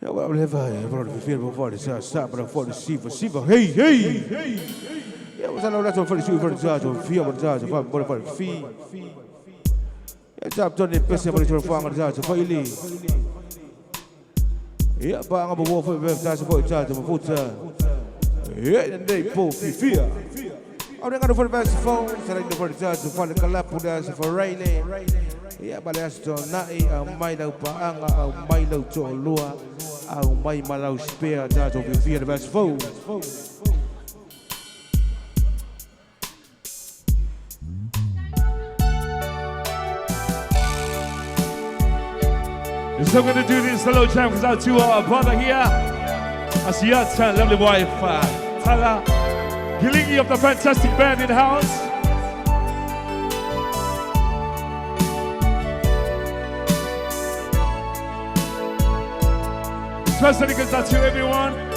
Ja, we hebben veel voor de stap voor de Siva. Hey. Ja, we zijn nou net zo voor de Siva, voor de zaad, voor de fee. Ja, stap dan in pesten voor de vervangen zaad, voor jullie. Ja, bang op een wolf en web, daar is voor het zaad, voor voeten. Ja, en nee, po, vier. Oh, dan gaan we voor de beste phone, zijn er voor de zaad, voor de kalapu, daar is voor Riley. Ja, maar dat is toch naai, mij nou paanga, mij nou tolua. Au mai malau spare dat op de vierde best phone. So we're going to do this slow jam because out to our brother here. Asiata, lovely wife, Tala, Gilingi of the fantastic band in the house. Especially goes out to everyone.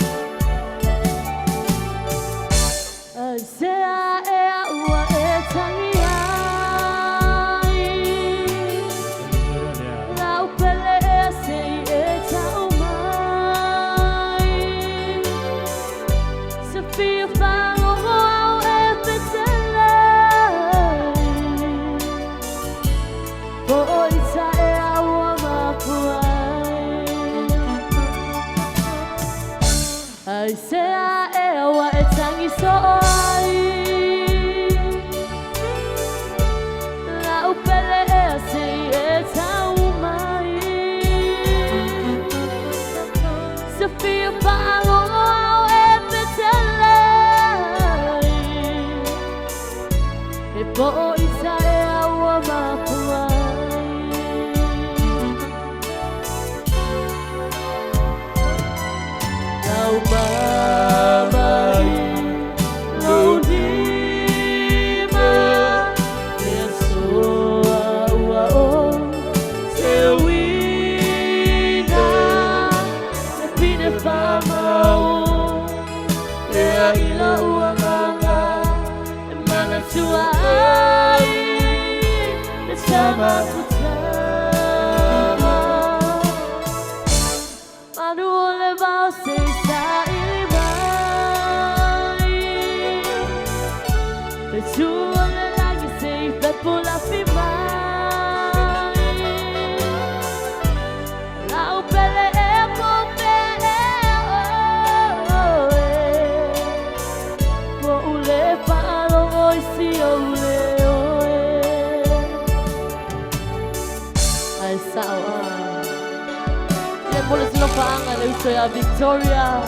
Victoria,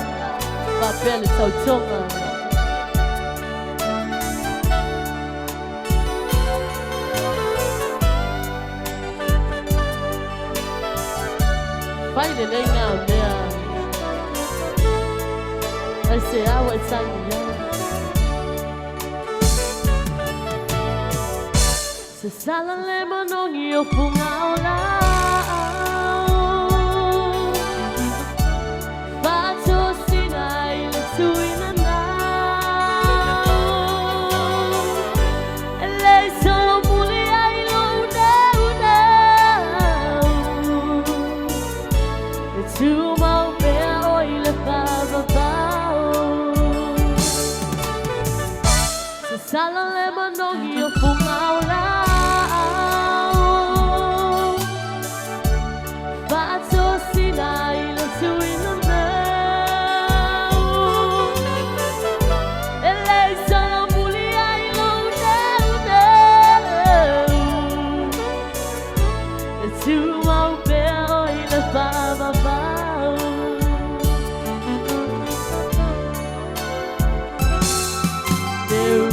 Pele Sautonga. Find the name now there. I say I was saying Se sala le manong io fungaula.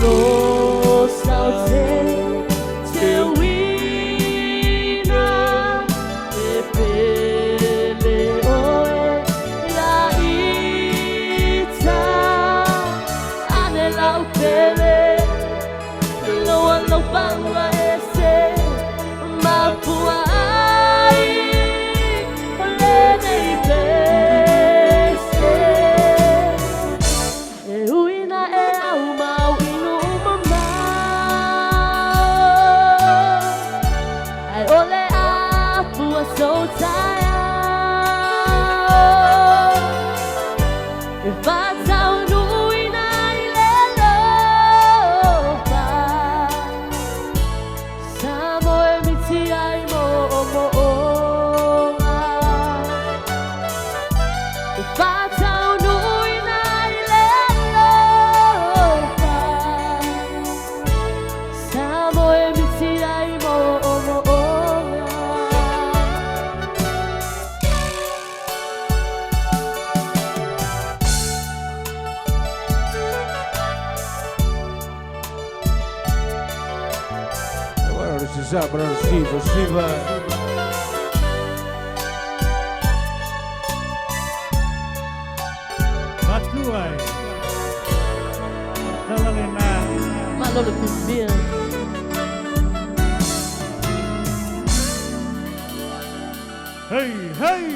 Road What's up, brother? Receiver. Batuai. Talalena. Malo le cumbia. Hey, hey.